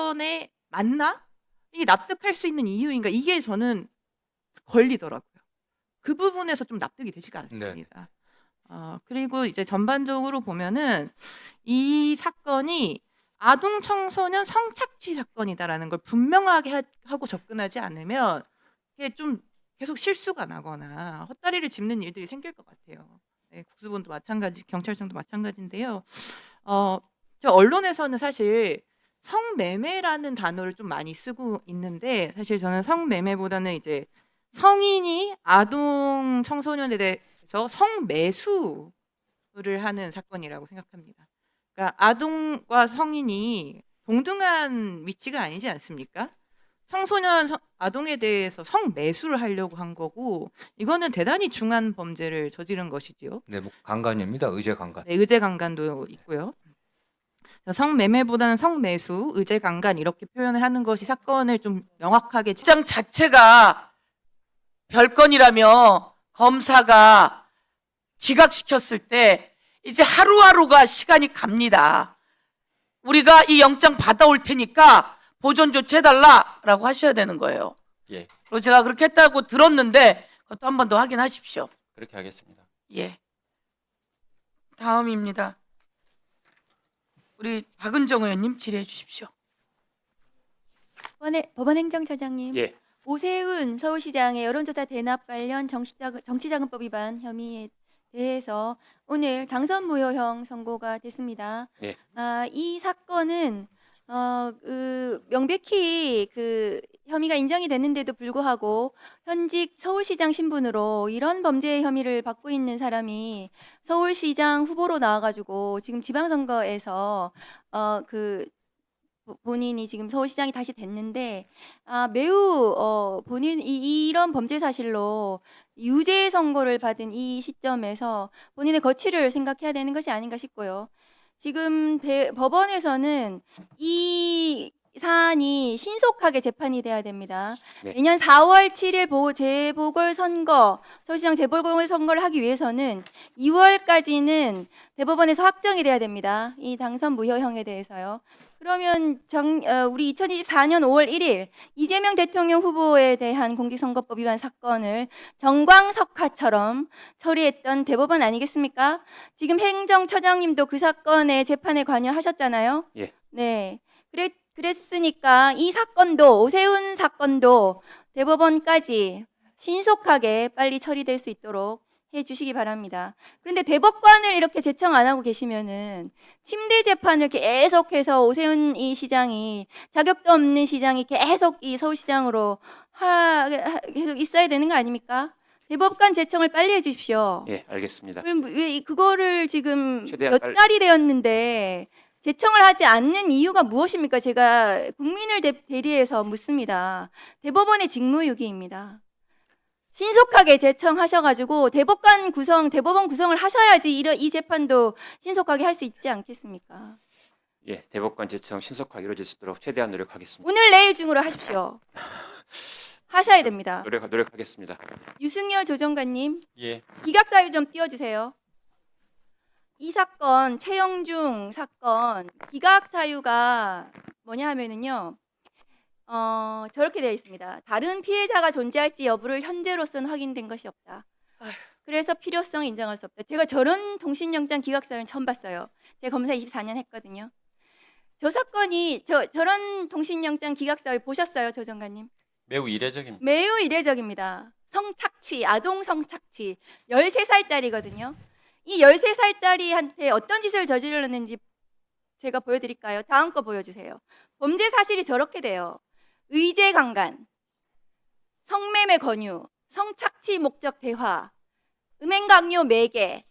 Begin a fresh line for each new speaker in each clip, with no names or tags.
사건에 맞나? 이게 납득할 수 있는 이유인가? 이게 저는 걸리더라고요. 그 부분에서 좀 납득이 되지가
네.
않습니다. 그리고 이제 전반적으로 보면은 이 사건이 아동 청소년 성착취 사건이다라는 걸 분명하게 하고 접근하지 않으면 이게 좀 계속 실수가 나거나 헛다리를 짚는 일들이 생길 것 같아요. 네, 국수본도 마찬가지, 경찰청도 마찬가지인데요. 저 언론에서는 사실 성매매라는 단어를 좀 많이 쓰고 있는데 사실 저는 성매매보다는 이제 성인이 아동 청소년에 대해서 성매수를 하는 사건이라고 생각합니다. 그러니까 아동과 성인이 동등한 위치가 아니지 않습니까? 청소년 아동에 대해서 성매수를 하려고 한 거고 이거는 대단히 중한 범죄를 저지른 것이지요.
네, 뭐 강간입니다. 의제 강간.
네, 의제 강간도 있고요. 성매매보다는 성매수, 의제 강간 이렇게 표현을 하는 것이 사건을 좀 명확하게
시장 자체가 별건이라며 검사가 기각시켰을 때 이제 하루하루가 시간이 갑니다. 우리가 이 영장 받아올 테니까 보존 조치해달라라고 하셔야 되는 거예요.
예,
그리고 제가 그렇게 했다고 들었는데 그것도 한 번 더 확인하십시오.
그렇게 하겠습니다.
예. 다음입니다. 우리 박은정 의원님 질의해 주십시오.
법원행정처장님,
예,
오세훈 서울시장의 여론조사 대납 관련 정치자금법 위반 혐의에 대해서 오늘 당선 무효형 선고가 됐습니다.
예.
이 사건은 명백히 그 혐의가 인정이 됐는데도 불구하고 현직 서울시장 신분으로 이런 범죄 혐의를 받고 있는 사람이 서울시장 후보로 나와가지고 지금 지방선거에서 본인이 지금 서울시장이 다시 됐는데 매우 본인 이런 범죄 사실로 유죄 선고를 받은 이 시점에서 본인의 거취를 생각해야 되는 것이 아닌가 싶고요. 지금 법원에서는 이 사안이 신속하게 재판이 돼야 됩니다.
네.
내년 4월 7일 재보궐선거, 서울시장 재보궐선거를 하기 위해서는 2월까지는 대법원에서 확정이 돼야 됩니다. 이 당선 무효형에 대해서요. 그러면 우리 2024년 5월 1일 이재명 대통령 후보에 대한 공직선거법 위반 사건을 정광석화처럼 처리했던 대법원 아니겠습니까? 지금 행정처장님도 그 사건의 재판에 관여하셨잖아요.
예.
네, 그랬으니까 이 사건도, 오세훈 사건도 대법원까지 신속하게 빨리 처리될 수 있도록 해주시기 바랍니다. 그런데 대법관을 이렇게 제청 안 하고 계시면은 침대 재판을 계속해서 오세훈 이 시장이, 자격도 없는 시장이 계속 이 서울시장으로 계속 있어야 되는 거 아닙니까? 대법관 제청을 빨리 해주십시오.
예, 알겠습니다.
그럼 왜 그거를 지금
최대한
몇 달이 되었는데 제청을 하지 않는 이유가 무엇입니까? 제가 국민을 대리해서 묻습니다. 대법원의 직무유기입니다. 신속하게 제청하셔가지고 대법원 구성을 하셔야지 이 재판도 신속하게 할 수 있지 않겠습니까?
예, 대법관 제청 신속하게 이루어질 수 있도록 최대한 노력하겠습니다.
오늘 내일 중으로 하십시오. 하셔야 됩니다.
노력하겠습니다.
유승열 조정관님,
예,
기각사유 좀 띄워주세요. 이 사건, 최영중 사건 기각사유가 뭐냐 하면은요, 저렇게 되어 있습니다. 다른 피해자가 존재할지 여부를 현재로서는 확인된 것이 없다. 그래서 필요성을 인정할 수 없다. 제가 저런 통신영장 기각사유는 처음 봤어요. 제가 검사 24년 했거든요. 저 사건이 저런 통신영장 기각사유 보셨어요, 조정관님?
매우 이례적입니다.
매우 이례적입니다. 성착취, 아동 성착취, 13살짜리거든요. 이 13살짜리한테 어떤 짓을 저질렀는지 제가 보여드릴까요? 다음 거 보여주세요. 범죄 사실이 저렇게 돼요. 의제 강간, 성매매 권유, 성착취 목적 대화, 음행 강요 매개.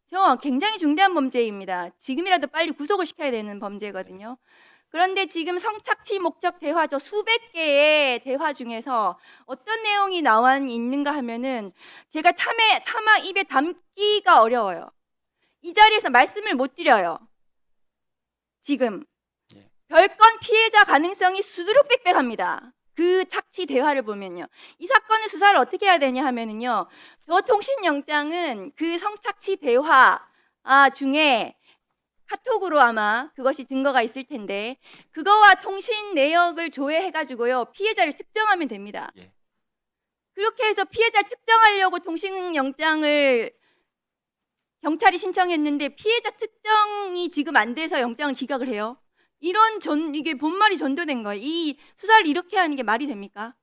저 굉장히 중대한 범죄입니다. 지금이라도 빨리 구속을 시켜야 되는 범죄거든요. 그런데 지금 성착취 목적 대화, 저 수백 개의 대화 중에서 어떤 내용이 나와 있는가 하면은 제가 차마 입에 담기가 어려워요. 이 자리에서 말씀을 못 드려요. 지금 별건 피해자 가능성이 수두룩빽빽합니다. 그 착취 대화를 보면요. 이 사건의 수사를 어떻게 해야 되냐 하면은요. 저 통신영장은 그 성착취 대화 중에 카톡으로 아마 그것이 증거가 있을 텐데 그거와 통신 내역을 조회해가지고요 피해자를 특정하면 됩니다.
예.
그렇게 해서 피해자를 특정하려고 통신영장을 경찰이 신청했는데 피해자 특정이 지금 안 돼서 영장을 기각을 해요. 이게 본말이 전도된 거예요. 이 수사를 이렇게 하는 게 말이 됩니까?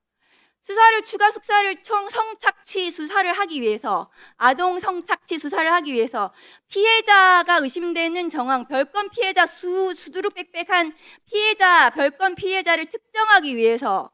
추가 수사를 성착취 수사를 하기 위해서 아동 성착취 수사를 하기 위해서 피해자가 의심되는 정황 별건 피해자 수두룩 빽빽한 별건 피해자를 특정하기 위해서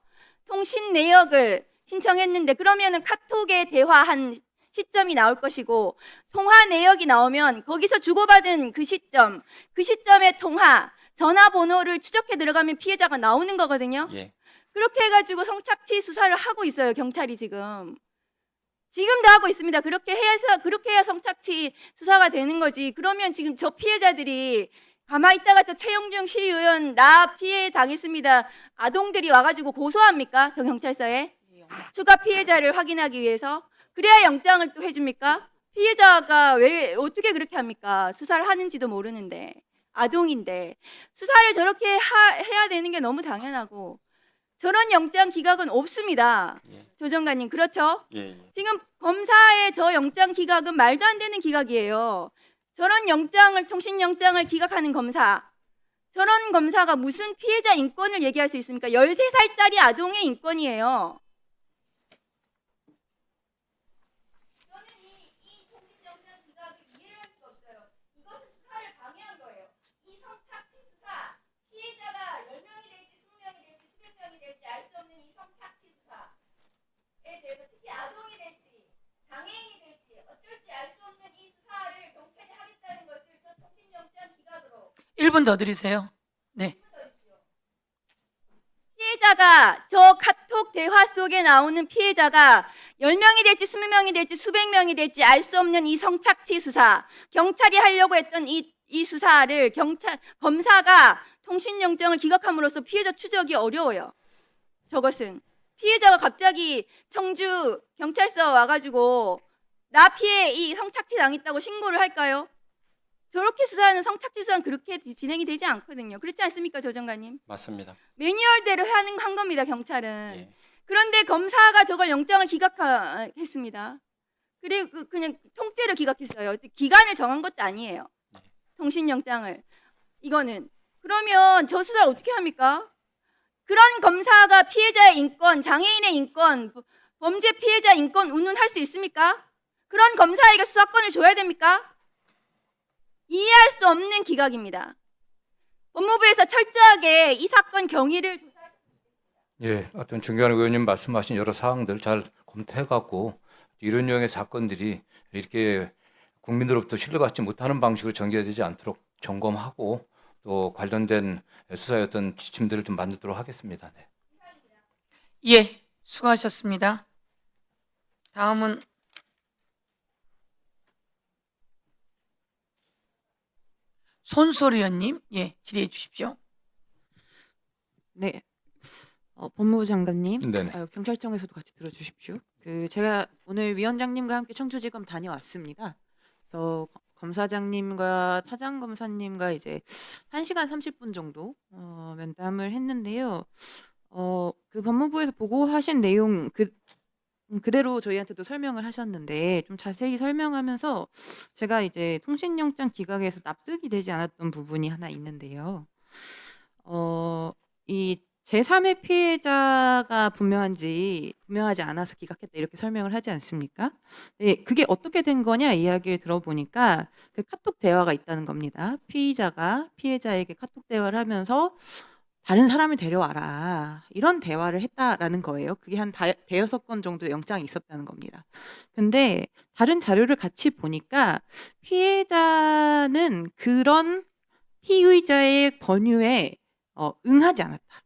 통신 내역을 신청했는데 그러면은 카톡에 대화한 시점이 나올 것이고 통화 내역이 나오면 거기서 주고받은 그 시점의 통화 전화번호를 추적해 들어가면 피해자가 나오는 거거든요.
예.
그렇게 해가지고 성착취 수사를 하고 있어요. 경찰이 지금도 하고 있습니다. 그렇게 해야 성착취 수사가 되는 거지. 그러면 지금 저 피해자들이 가만히 있다가 저 최영중 시의원 나 피해 당했습니다. 아동들이 와가지고 고소합니까? 저 경찰서에 추가 피해자를 확인하기 위해서 그래야 영장을 또 해줍니까? 피해자가 왜 어떻게 그렇게 합니까? 수사를 하는지도 모르는데 아동인데 수사를 저렇게 해야 되는 게 너무 당연하고 저런 영장 기각은 없습니다.
예.
조 정관님 그렇죠?
예.
지금 검사의 저 영장 기각은 말도 안 되는 기각이에요. 저런 통신영장을 기각하는 검사 저런 검사가 무슨 피해자 인권을 얘기할 수 있습니까? 13살짜리 아동의 인권이에요. 저는 이 통신영장 기각을 이해할 수가 없어요. 이것은 수사를 방해한 거예요. 이 성착취 수사 피해자가 10명이 될지 20명이 될지 수백 명이 될지 알 수 없는 이 성착취 수사에 대해서 특히 아동이 될지 장애인이 될지 어떨지 알 수 없는 이 수사를 경찰이 하겠다는 것을 저 통신영장 기각으로
1분 더 드리세요. 네.
피해자가 저 카톡 대화 속에 나오는 피해자가 10명이 될지 20명이 될지 수백 명이 될지 알 수 없는 이 성착취 수사 경찰이 하려고 했던 이 수사를 검사가 통신영장을 기각함으로써 피해자 추적이 어려워요. 저것은 피해자가 갑자기 청주 경찰서 와가지고 나 피해 이 성착취 당했다고 신고를 할까요? 저렇게 수사하는 성착취 수사는 그렇게 진행이 되지 않거든요. 그렇지 않습니까, 조 정관님?
맞습니다.
매뉴얼대로 한 겁니다, 경찰은.
예.
그런데 검사가 저걸 영장을 기각했습니다. 그리고 그냥 통째로 기각했어요. 기간을 정한 것도 아니에요. 통신영장을. 이거는. 그러면 저 수사를 어떻게 합니까? 그런 검사가 피해자의 인권, 장애인의 인권, 범죄 피해자 인권 운운할 수 있습니까? 그런 검사에게 수사권을 줘야 됩니까? 이해할 수 없는 기각입니다. 법무부에서 철저하게 이 사건 경위를
예, 어떤 정경환 의원님 말씀하신 여러 사항들 잘 검토해갖고 이런 유형의 사건들이 이렇게 국민들로부터 신뢰받지 못하는 방식으로 전개되지 않도록 점검하고 또 관련된 수사의 어떤 지침들을 좀 만들도록 하겠습니다. 네.
예, 수고하셨습니다. 다음은 손소리 의원님, 예, 질의해 주십시오.
네. 법무부 장관님,
네네.
경찰청에서도 같이 들어주십시오. 제가 오늘 위원장님과 함께 청주지검 다녀왔습니다. 저 검사장님과 차장검사님과 이제 1시간 30분 정도 면담을 했는데요. 그 법무부에서 보고하신 내용 그대로 저희한테도 설명을 하셨는데 좀 자세히 설명하면서 제가 이제 통신영장 기각에서 납득이 되지 않았던 부분이 하나 있는데요. 이 제3의 피해자가 분명하지 않아서 기각했다 이렇게 설명을 하지 않습니까? 네, 그게 어떻게 된 거냐 이야기를 들어보니까 그 카톡 대화가 있다는 겁니다. 피의자가 피해자에게 카톡 대화를 하면서 다른 사람을 데려와라 이런 대화를 했다라는 거예요. 그게 한 대여섯 건 정도 영장이 있었다는 겁니다. 근데 다른 자료를 같이 보니까 피해자는 그런 피의자의 권유에 응하지 않았다.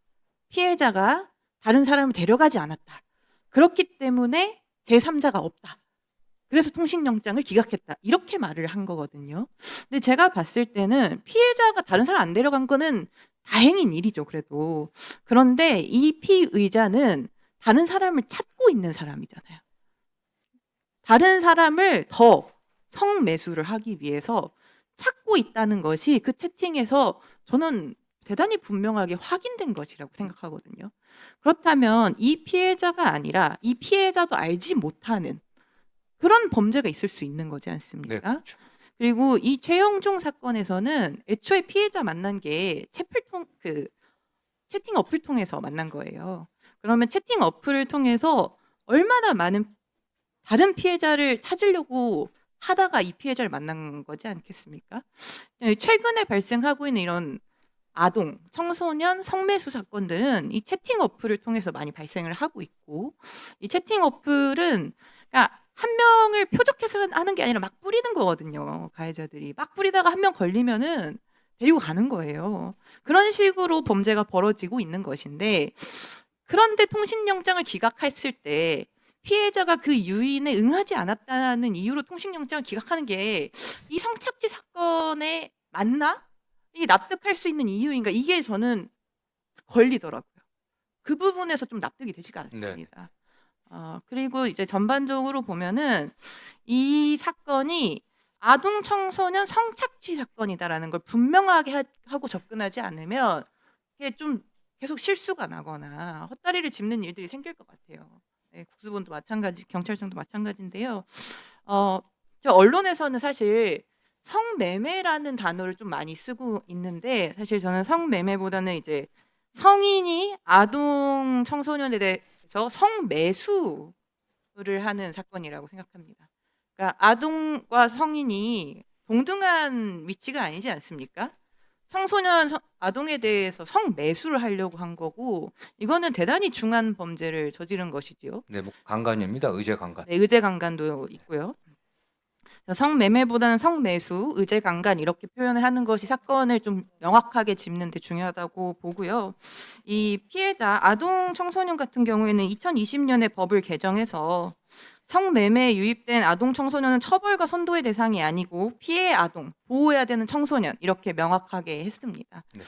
피해자가 다른 사람을 데려가지 않았다. 그렇기 때문에 제3자가 없다. 그래서 통신영장을 기각했다. 이렇게 말을 한 거거든요. 근데 제가 봤을 때는 피해자가 다른 사람 안 데려간 거는 다행인 일이죠. 그래도. 그런데 이 피의자는 다른 사람을 찾고 있는 사람이잖아요. 다른 사람을 더 성매수를 하기 위해서 찾고 있다는 것이 그 채팅에서 저는 대단히 분명하게 확인된 것이라고 생각하거든요. 그렇다면 이 피해자가 아니라 이 피해자도 알지 못하는 그런 범죄가 있을 수 있는 거지
네,
않습니까?
그렇죠.
그리고 이 최영중 사건에서는 애초에 피해자 만난 게 채팅 어플 통해서 만난 거예요. 그러면 채팅 어플을 통해서 얼마나 많은 다른 피해자를 찾으려고 하다가 이 피해자를 만난 거지 않겠습니까? 최근에 발생하고 있는 이런 아동, 청소년 성매수 사건들은 이 채팅 어플을 통해서 많이 발생을 하고 있고, 이 채팅 어플은 그러니까 한 명을 표적해서 하는 게 아니라 막 뿌리는 거거든요. 가해자들이 막 뿌리다가 한 명 걸리면은 데리고 가는 거예요. 그런 식으로 범죄가 벌어지고 있는 것인데, 그런데 통신영장을 기각했을 때 피해자가 그 유인에 응하지 않았다는 이유로 통신영장을 기각하는 게 이 성착취 사건에 맞나? 이게 납득할 수 있는 이유인가? 이게 저는 걸리더라고요. 그 부분에서 좀 납득이 되지가 않습니다. 그리고 이제 전반적으로 보면은 이 사건이 아동 청소년 성착취 사건이다라는 걸 분명하게 하고 접근하지 않으면 이게 좀 계속 실수가 나거나 헛다리를 짚는 일들이 생길 것 같아요. 네, 국수본도 마찬가지, 경찰청도 마찬가지인데요. 저 언론에서는 사실 성매매라는 단어를 좀 많이 쓰고 있는데 사실 저는 성매매보다는 이제 성인이 아동 청소년에 대해서 성매수를 하는 사건이라고 생각합니다. 그러니까 아동과 성인이 동등한 위치가 아니지 않습니까? 청소년 아동에 대해서 성매수를 하려고 한 거고 이거는 대단히 중한 범죄를 저지른 것이지요.
네, 뭐 강간입니다. 의제 강간.
네, 의제 강간도 있고요. 성매매보다는 성매수, 의제 강간 이렇게 표현을 하는 것이 사건을 좀 명확하게 짚는 데 중요하다고 보고요. 이 피해자 아동 청소년 같은 경우에는 2020년에 법을 개정해서 성매매에 유입된 아동 청소년은 처벌과 선도의 대상이 아니고 피해 아동, 보호해야 되는 청소년 이렇게 명확하게 했습니다.
네.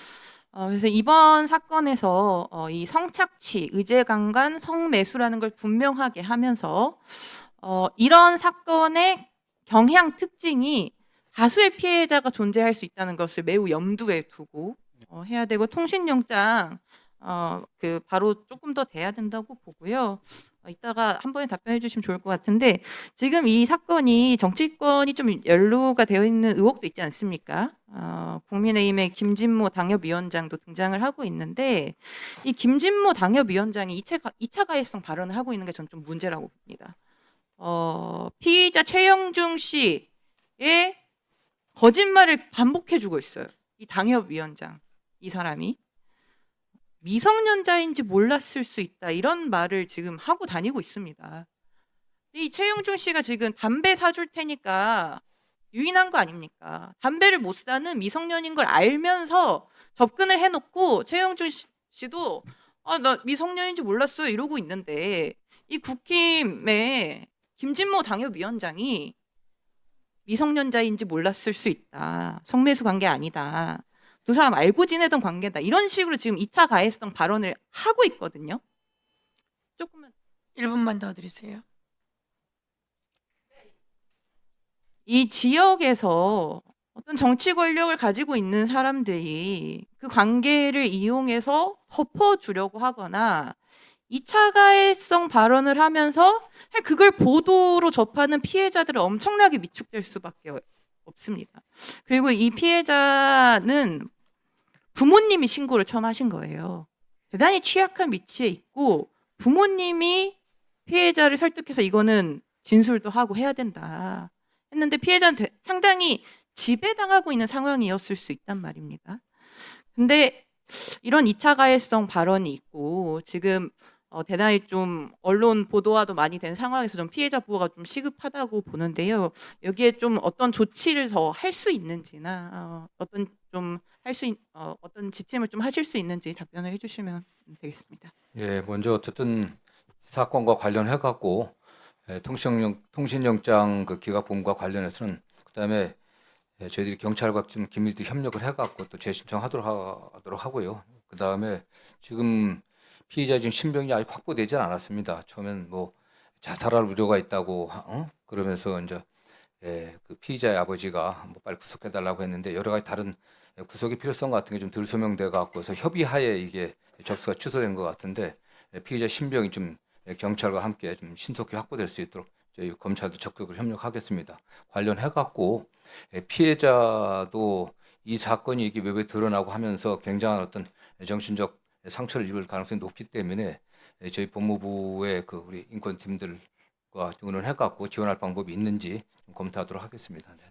그래서 이번 사건에서 이 성착취, 의제 강간, 성매수라는 걸 분명하게 하면서 이런 사건의 경향 특징이 다수의 피해자가 존재할 수 있다는 것을 매우 염두에 두고 해야 되고 통신영장 바로 조금 더 돼야 된다고 보고요. 이따가 한 번에 답변해 주시면 좋을 것 같은데 지금 이 사건이 정치권이 좀 연루가 되어 있는 의혹도 있지 않습니까? 국민의힘의 김진모 당협위원장도 등장을 하고 있는데 이 김진모 당협위원장이 2차 가해성 발언을 하고 있는 게 전 좀 문제라고 봅니다. 피의자 최영중 씨의 거짓말을 반복해주고 있어요. 이 당협위원장, 이 사람이 미성년자인지 몰랐을 수 있다 이런 말을 지금 하고 다니고 있습니다. 이 최영중 씨가 지금 담배 사줄 테니까 유인한 거 아닙니까? 담배를 못 사는 미성년인 걸 알면서 접근을 해놓고 최영중 씨도 나 미성년인지 몰랐어요 이러고 있는데 이 국힘의 김진모 당협위원장이 미성년자인지 몰랐을 수 있다. 성매수 관계 아니다. 두 사람 알고 지내던 관계다. 이런 식으로 지금 2차 가해성 발언을 하고 있거든요. 조금만
1분만 더 드리세요.
이 지역에서 어떤 정치 권력을 가지고 있는 사람들이 그 관계를 이용해서 덮어주려고 하거나 2차 가해성 발언을 하면서 그걸 보도로 접하는 피해자들은 엄청나게 위축될 수밖에 없습니다. 그리고 이 피해자는 부모님이 신고를 처음 하신 거예요. 대단히 취약한 위치에 있고 부모님이 피해자를 설득해서 이거는 진술도 하고 해야 된다 했는데 피해자는 상당히 지배당하고 있는 상황이었을 수 있단 말입니다. 근데 이런 2차 가해성 발언이 있고 지금 대단히 좀 언론 보도화도 많이 된 상황에서 좀 피해자 보호가 좀 시급하다고 보는데요. 여기에 좀 어떤 조치를 더 할 수 있는지나 어떤 지침을 좀 하실 수 있는지 답변을 해주시면 되겠습니다.
예, 먼저 어쨌든 사건과 관련해 갖고 통신영장 그 기각본과 관련해서는 그다음에 저희들이 경찰과 좀 긴밀히 협력을 해 갖고 또 재신청하도록 하고요. 그다음에 지금 피의자 지금 신병이 아직 확보되지 않았습니다. 처음엔 뭐 자살할 우려가 있다고 그러면서 이제 그 피의자의 아버지가 뭐 빨리 구속해달라고 했는데 여러 가지 다른 구속의 필요성 같은 게 좀 덜 소명돼 갖고서 협의하에 이게 접수가 취소된 것 같은데 피의자 신병이 좀 경찰과 함께 좀 신속히 확보될 수 있도록 저희 검찰도 적극을 협력하겠습니다. 관련해 갖고 피해자도 이 사건이 이게 외부에 드러나고 하면서 굉장한 어떤 정신적 상처를 입을 가능성이 높기 때문에 저희 법무부의 그 우리 인권팀들과 의논해 갖고 지원할 방법이 있는지 좀 검토하도록 하겠습니다. 네네.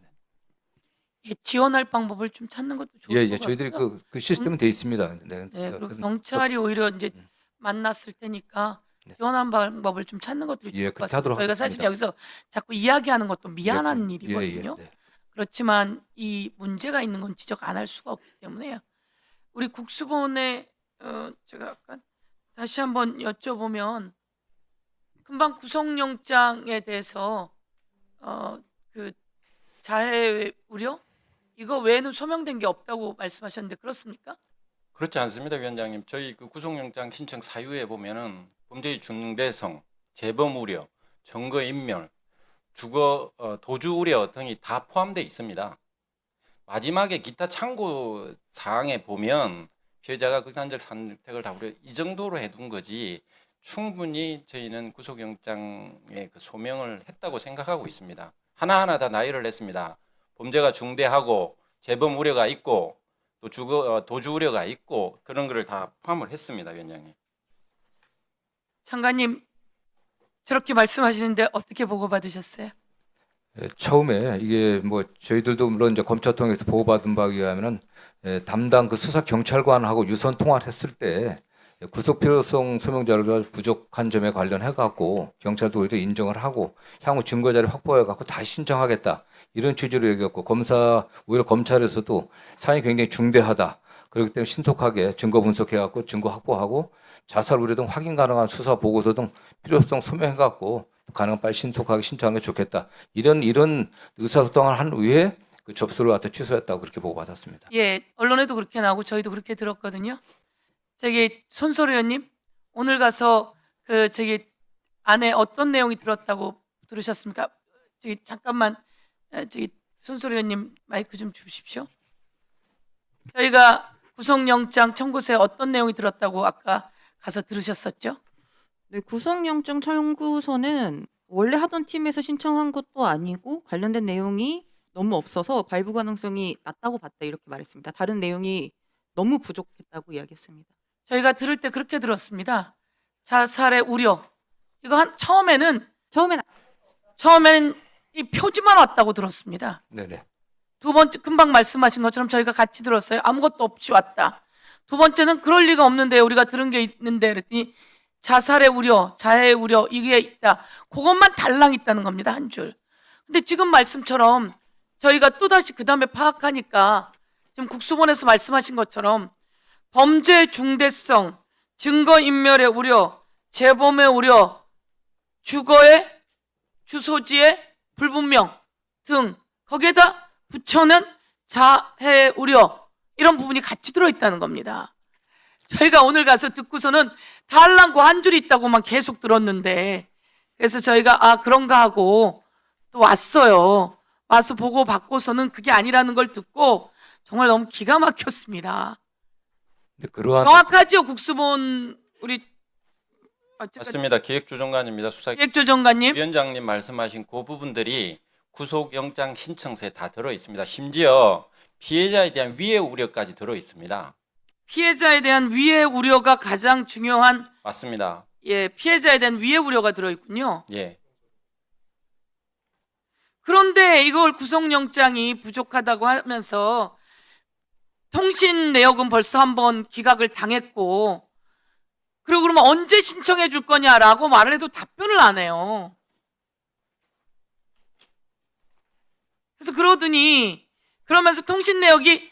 예, 지원할 방법을 좀 찾는 것도 좋을
예,
것
예, 저희들이
같고요.
그 시스템은 돼 있습니다. 네,
네, 그리고
그래서
경찰이 오히려 이제 만났을 테니까
네.
지원한 방법을 좀 찾는 것도
예,
좋을 것
그렇게
같습니다.
하도록
저희가 사실
하겠습니다.
여기서 자꾸 이야기하는 것도 미안한
예,
일이거든요.
예, 네.
그렇지만 이 문제가 있는 건 지적 안 할 수가 없기 때문에요. 우리 국수본에 제가 약간 다시 한번 여쭤보면 금방 구속영장에 대해서 그 자해 우려 이거 외에는 소명된 게 없다고 말씀하셨는데 그렇습니까?
그렇지 않습니다, 위원장님. 저희 그 구속영장 신청 사유에 보면은 범죄의 중대성, 재범 우려, 증거 인멸, 주거 도주 우려 등이 다 포함되어 있습니다. 마지막에 기타 참고 사항에 보면 피해자가 극단적 선택을 다 우려 이 정도로 해둔 거지 충분히 저희는 구속영장에 그 소명을 했다고 생각하고 있습니다. 하나하나 다 나열을 했습니다. 범죄가 중대하고 재범 우려가 있고 또 도주 우려가 있고 그런 거를 다 포함을 했습니다, 위원장님.
장관님 저렇게 말씀하시는데 어떻게 보고받으셨어요?
처음에 이게 뭐 저희들도 물론 이제 검찰 통해서 보고받은 바에 의하면은 담당 그 수사 경찰관하고 유선 통화를 했을 때 구속 필요성 소명 자료가 부족한 점에 관련해 갖고 경찰도 오히려 인정을 하고 향후 증거 자료 확보해 갖고 다시 신청하겠다 이런 취지로 얘기했고 오히려 검찰에서도 사안이 굉장히 중대하다 그렇기 때문에 신속하게 증거 분석해 갖고 증거 확보하고 자살 우려 등 확인 가능한 수사 보고서 등 필요성 소명해 갖고 가능한 빨리 신속하게 신청하는 게 좋겠다. 이런 의사소통을 한 후에 그 접수를 갖다 취소했다고 그렇게 보고받았습니다.
예, 언론에도 그렇게 나오고 저희도 그렇게 들었거든요. 저기 손소리 의원님 오늘 가서 그 저기 안에 어떤 내용이 들었다고 들으셨습니까? 저기 잠깐만 저기 손소리 의원님 마이크 좀 주십시오. 저희가 구속영장 청구서에 어떤 내용이 들었다고 아까 가서 들으셨었죠?
네, 구속영장 청구서는 원래 하던 팀에서 신청한 것도 아니고 관련된 내용이 너무 없어서 발부 가능성이 낮다고 봤다 이렇게 말했습니다. 다른 내용이 너무 부족했다고 이야기했습니다.
저희가 들을 때 그렇게 들었습니다. 자살의 우려. 이거 처음에는 이 표지만 왔다고 들었습니다.
네네.
두 번째 금방 말씀하신 것처럼 저희가 같이 들었어요. 아무것도 없이 왔다. 두 번째는 그럴 리가 없는데 우리가 들은 게 있는데 그랬더니 자살의 우려, 자해의 우려 이게 있다. 그것만 달랑 있다는 겁니다. 한 줄. 근데 지금 말씀처럼 저희가 또다시 그 다음에 파악하니까 지금 국수본에서 말씀하신 것처럼 범죄 중대성, 증거인멸의 우려, 재범의 우려, 주거의 주소지의 불분명 등 거기에다 붙여는 자해의 우려 이런 부분이 같이 들어있다는 겁니다. 저희가 오늘 가서 듣고서는 달랑고 한 줄이 있다고만 계속 들었는데 그래서 저희가 그런가 하고 또 왔어요. 와서 보고 받고서는 그게 아니라는 걸 듣고 정말 너무 기가 막혔습니다.
그러한
정확하죠, 국수본 우리
맞습니다. 기획조정관입니다.
기획조정관님.
위원장님 말씀하신 그 부분들이 구속영장 신청서에 다 들어 있습니다. 심지어 피해자에 대한 위해 우려까지 들어 있습니다.
피해자에 대한 위해 우려가 가장 중요한
맞습니다.
피해자에 대한 위해 우려가 들어 있군요.
예.
그런데 이걸 구속영장이 부족하다고 하면서 통신 내역은 벌써 한번 기각을 당했고 그리고 그러면 언제 신청해 줄 거냐라고 말을 해도 답변을 안 해요. 그래서 그러면서 통신 내역이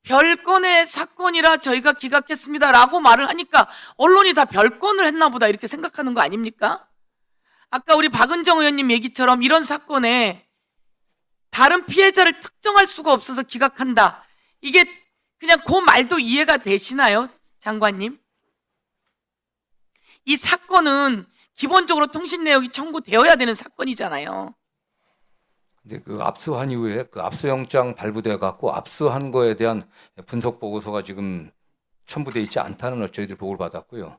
별건의 사건이라 저희가 기각했습니다라고 말을 하니까 언론이 다 별건을 했나 보다 이렇게 생각하는 거 아닙니까? 아까 우리 박은정 의원님 얘기처럼 이런 사건에 다른 피해자를 특정할 수가 없어서 기각한다. 이게 그냥 그 말도 이해가 되시나요, 장관님? 이 사건은 기본적으로 통신 내역이 청구되어야 되는 사건이잖아요.
근데 그 압수한 이후에 그 압수영장 발부돼 갖고 압수한 거에 대한 분석 보고서가 지금 첨부돼 있지 않다는 저희들 보고를 받았고요.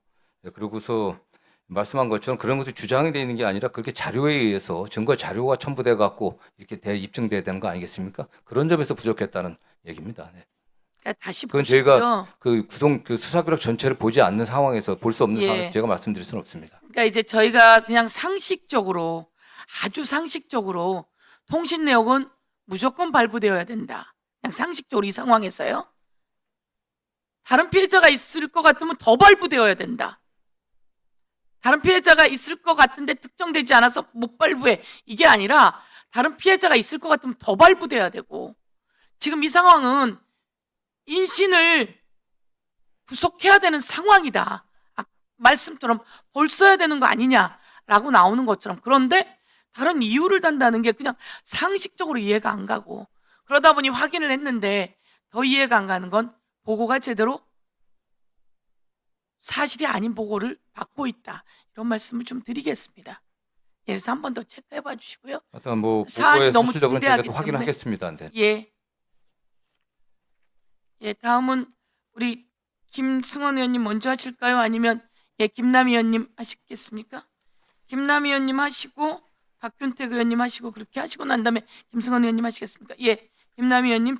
그러고서 말씀한 것처럼 그런 것이 주장이 돼 있는 게 아니라 그렇게 자료에 의해서 증거 자료가 첨부돼 갖고 이렇게 입증돼야 되는 거 아니겠습니까? 그런 점에서 부족했다는 얘기입니다. 네.
그러니까 다시
그건
보시고요.
저희가 그 수사기록 전체를 보지 않는 상황에서 볼 수 없는
예.
상황에서 제가 말씀드릴 수는 없습니다.
그러니까 이제 저희가 그냥 상식적으로 아주 상식적으로 통신 내역은 무조건 발부되어야 된다. 그냥 상식적으로 이 상황에서요. 다른 피해자가 있을 것 같으면 더 발부되어야 된다. 다른 피해자가 있을 것 같은데 특정되지 않아서 못 발부해. 이게 아니라 다른 피해자가 있을 것 같으면 더 발부돼야 되고, 지금 이 상황은 인신을 구속해야 되는 상황이다. 말씀처럼 벌써야 되는 거 아니냐라고 나오는 것처럼. 그런데 다른 이유를 단다는 게 그냥 상식적으로 이해가 안 가고, 그러다 보니 확인을 했는데 더 이해가 안 가는 건 보고가 제대로 사실이 아닌 보고를 받고 있다. 이런 말씀을 좀 드리겠습니다. 그래서 한 번 더 체크해 봐 주시고요.
하여튼 뭐
사안이
보고의
너무
사실적으로는 저희가
중대하기
또
때문에.
확인하겠습니다. 네.
예. 예, 다음은 우리 김승원 의원님 먼저 하실까요? 아니면 김남희 의원님 하시겠습니까? 김남희 의원님 하시고 박균택 의원님 하시고 그렇게 하시고 난 다음에 김승원 의원님 하시겠습니까? 예, 김남희 의원님